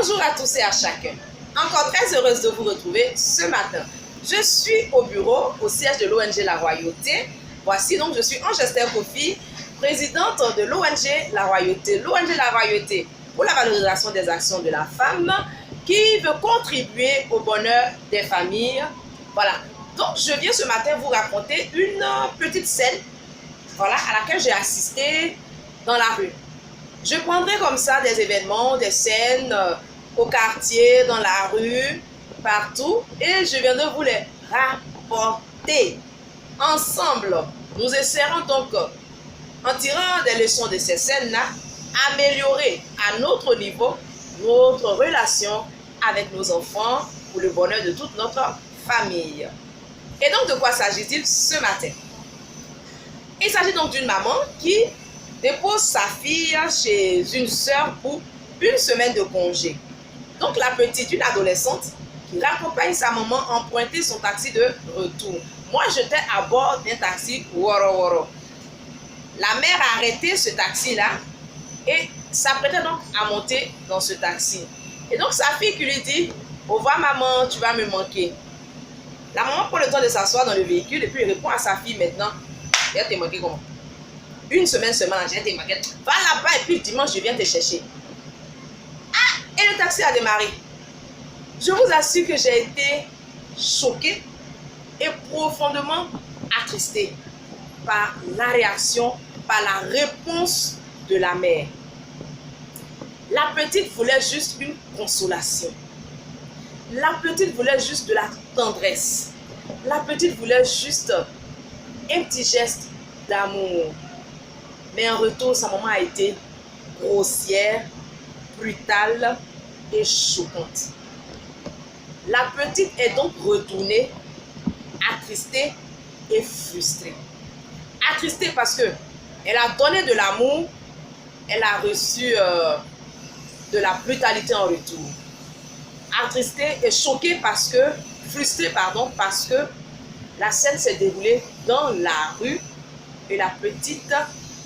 Bonjour à tous et à chacun. Encore très heureuse de vous retrouver ce matin. Je suis au bureau, au siège de l'ONG La Royauté. Voici donc, je suis Ange-Esther Kofi, présidente de l'ONG La Royauté. L'ONG La Royauté pour la valorisation des actions de la femme qui veut contribuer au bonheur des familles. Voilà. Donc, je viens ce matin vous raconter une petite scène, voilà, à laquelle j'ai assisté dans la rue. Je prendrai comme ça des événements, des scènes au quartier, dans la rue, partout, et je viendrai vous les rapporter. Ensemble, nous essaierons donc, en tirant des leçons de ces scènes-là, améliorer à notre niveau notre relation avec nos enfants pour le bonheur de toute notre famille. Et donc, de quoi s'agit-il ce matin? Il s'agit donc d'une maman qui dépose sa fille chez une sœur pour une semaine de congé. Donc la petite, une adolescente, qui raccompagne sa maman emprunter son taxi de retour. Moi, j'étais à bord d'un taxi Woro Woro. La mère a arrêté ce taxi-là et s'apprêtait donc à monter dans ce taxi. Et donc sa fille qui lui dit « Au revoir maman, tu vas me manquer ». La maman prend le temps de s'asseoir dans le véhicule et puis répond à sa fille maintenant « Elle t'a manqué comment? Une semaine seulement, j'ai été manqué. Va là-bas et puis le dimanche, je viens te chercher. » Ah! Et le taxi a démarré. Je vous assure que j'ai été choquée et profondément attristée par la réaction, par la réponse de la mère. La petite voulait juste une consolation. La petite voulait juste de la tendresse. La petite voulait juste un petit geste d'amour. Mais en retour, sa maman a été grossière, brutale et choquante. La petite est donc retournée attristée et frustrée. Attristée parce que elle a donné de l'amour, elle a reçu de la brutalité en retour. Attristée et choquée parce que, frustrée pardon, parce que la scène s'est déroulée dans la rue et la petite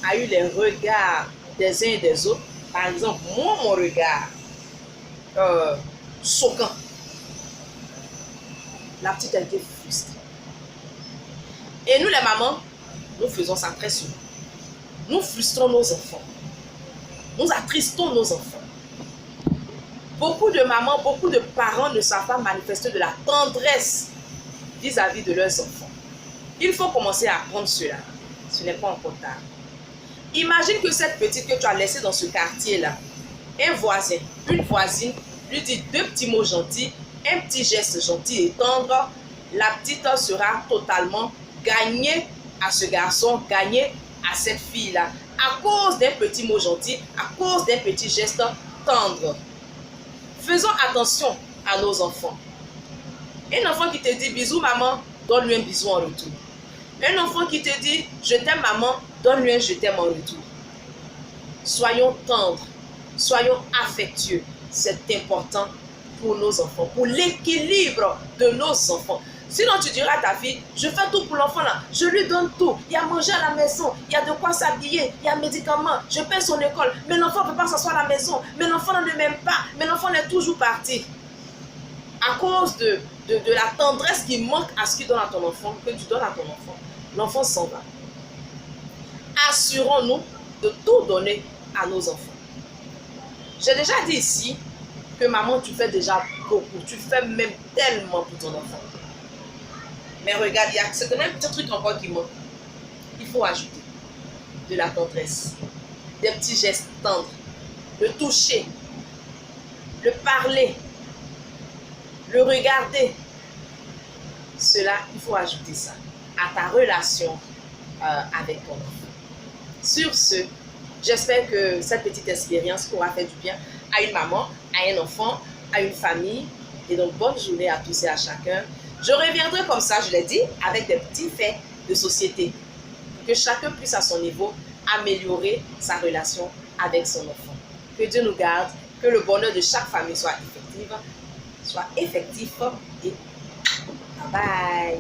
a eu les regards des uns et des autres. Par exemple, moi, mon regard choquant. La petite a été frustrée. Et nous, les mamans, nous faisons ça très souvent. Nous frustrons nos enfants. Nous attristons nos enfants. Beaucoup de mamans, beaucoup de parents ne savent pas manifester de la tendresse vis-à-vis de leurs enfants. Il faut commencer à apprendre cela. Ce n'est pas encore tard. Imagine que cette petite que tu as laissée dans ce quartier-là, un voisin, une voisine, lui dit deux petits mots gentils, un petit geste gentil et tendre, la petite sera totalement gagnée à ce garçon, gagnée à cette fille-là, à cause d'un petit mot gentil, à cause d'un petit geste tendre. Faisons attention à nos enfants. Un enfant qui te dit bisous maman, donne-lui un bisou en retour. Un enfant qui te dit je t'aime maman, donne-lui un je t'aime en retour. Soyons tendres, soyons affectueux. C'est important pour nos enfants, pour l'équilibre de nos enfants. Sinon tu diras à ta fille, je fais tout pour l'enfant là, je lui donne tout, il y a à manger à la maison, il y a de quoi s'habiller, il y a médicaments, je paie son école, mais l'enfant ne peut pas s'asseoir à la maison, mais l'enfant ne m'aime pas, mais l'enfant est toujours parti. À cause de la tendresse qui manque à ce qu'il donne à ton enfant, que tu donnes à ton enfant, l'enfant s'en va. Assurons-nous de tout donner à nos enfants. J'ai déjà dit ici que maman, tu fais déjà beaucoup, tu fais même tellement pour ton enfant. Mais regarde, il y a certains petits trucs encore qui manquent. Il faut ajouter de la tendresse, des petits gestes tendres, le toucher, le parler, le regarder. Cela, il faut ajouter ça à ta relation avec ton enfant. Sur ce, j'espère que cette petite expérience aura fait du bien à une maman, à un enfant, à une famille. Et donc, bonne journée à tous et à chacun. Je reviendrai comme ça, je l'ai dit, avec des petits faits de société. Que chacun puisse à son niveau améliorer sa relation avec son enfant. Que Dieu nous garde, que le bonheur de chaque famille soit effectif et bye bye.